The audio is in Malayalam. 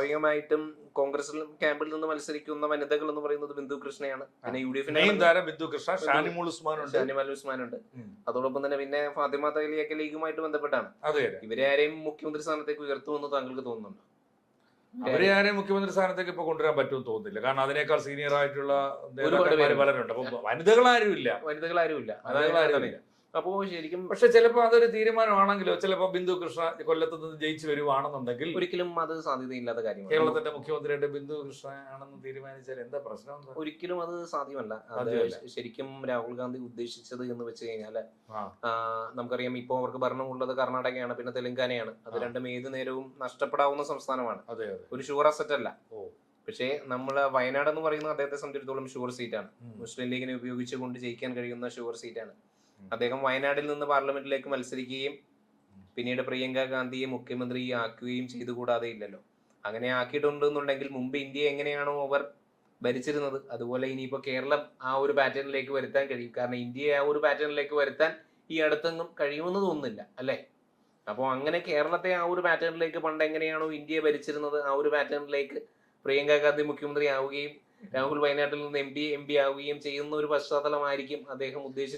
സ്വാഭാവികമായിട്ടും കോൺഗ്രസ് ക്യാമ്പിൽ നിന്ന് മത്സരിക്കുന്ന വനിതകൾ എന്ന് പറയുന്നത് ബിന്ദു കൃഷ്ണയാണ്. പിന്നെ UDF ബിന്ദു കൃഷ്ണ, ഷാനിമോൾ ഉസ്മാനുണ്ട്. അതോടൊപ്പം തന്നെ പിന്നെ ഫാത്തിമ തഹ്ലിയൊക്കെ ലീഗുമായിട്ട് ബന്ധപ്പെട്ടാണ്. ഇവരെ ആരെയും മുഖ്യമന്ത്രി സ്ഥാനത്തേക്ക് ഉയർത്തുമെന്ന് താങ്കൾക്ക് തോന്നുന്നുണ്ടോ? അവരെ ആരെയും മുഖ്യമന്ത്രി സ്ഥാനത്തേക്ക് ഇപ്പൊ കൊണ്ടുവരാൻ പറ്റുമെന്ന് തോന്നുന്നില്ല. കാരണം അതിനേക്കാൾ സീനിയർ ആയിട്ടുള്ള പലരുണ്ട്. അപ്പൊ വനിതകളാരും ഇല്ല. അപ്പോ ശരിക്കും പക്ഷെ ചിലപ്പോ അതൊരു തീരുമാനമാണെങ്കിലോ, ചിലപ്പോ ബിന്ദു കൃഷ്ണ കൊല്ലത്ത് നിന്ന് ജയിച്ചു വരുവാണെന്നുണ്ടെങ്കിൽ ഒരിക്കലും അത് സാധ്യതയില്ലാത്ത കാര്യമാണ്. കേരളത്തിന്റെ മുഖ്യമന്ത്രിയായിട്ട് ബിന്ദു കൃഷ്ണ ആണെന്ന് തീരുമാനിച്ചാൽ എന്താ പ്രശ്നം? ഒരിക്കലും അത് സാധ്യമല്ല. ശരിക്കും രാഹുൽ ഗാന്ധി ഉദ്ദേശിച്ചത് എന്ന് വെച്ച് കഴിഞ്ഞാല് നമുക്കറിയാം, ഇപ്പൊ അവർക്ക് ഭരണമുള്ളത് കർണാടകയാണ്, പിന്നെ തെലങ്കാനയാണ്. അത് രണ്ടും ഏത് നേരവും നഷ്ടപ്പെടാവുന്ന സംസ്ഥാനമാണ്. ഒരു ഷുവർ അസറ്റ് അല്ല. പക്ഷേ നമ്മള് വയനാട് എന്ന് പറയുന്നത് അദ്ദേഹത്തെ സംബന്ധിച്ചിടത്തോളം ഷുവർ സീറ്റാണ്. മുസ്ലിം ലീഗിനെ ഉപയോഗിച്ചുകൊണ്ട് ജയിക്കാൻ കഴിയുന്ന ഷുവർ സീറ്റാണ്. അദ്ദേഹം വയനാട്ടിൽ നിന്ന് പാർലമെന്റിലേക്ക് മത്സരിക്കുകയും പിന്നീട് പ്രിയങ്ക ഗാന്ധിയെ മുഖ്യമന്ത്രി ആക്കുകയും ചെയ്തു കൂടാതെ ഇല്ലല്ലോ. അങ്ങനെ ആക്കിയിട്ടുണ്ടെന്നുണ്ടെങ്കിൽ മുമ്പ് ഇന്ത്യ എങ്ങനെയാണോ അവർ ഭരിച്ചിരുന്നത്, അതുപോലെ ഇനിയിപ്പോ കേരളം ആ ഒരു പാറ്റേണിലേക്ക് വരുത്താൻ കഴിയും. കാരണം ഇന്ത്യയെ ആ ഒരു പാറ്റേണിലേക്ക് വരുത്താൻ ഈ അടുത്തൊന്നും കഴിയുമെന്ന് തോന്നുന്നില്ല, അല്ലെ? അപ്പോൾ അങ്ങനെ കേരളത്തെ ആ ഒരു പാറ്റേണിലേക്ക്, പണ്ട് എങ്ങനെയാണോ ഇന്ത്യയെ ഭരിച്ചിരുന്നത് ആ ഒരു പാറ്റേണിലേക്ക് പ്രിയങ്ക ഗാന്ധി മുഖ്യമന്ത്രി ആവുകയും രാഹുൽ വയനാട്ടിൽ നിന്ന് എം പി ആവുകയും ചെയ്യുന്ന ഒരു പശ്ചാത്തലമായിരിക്കും അദ്ദേഹം ഉദ്ദേശിച്ചത്.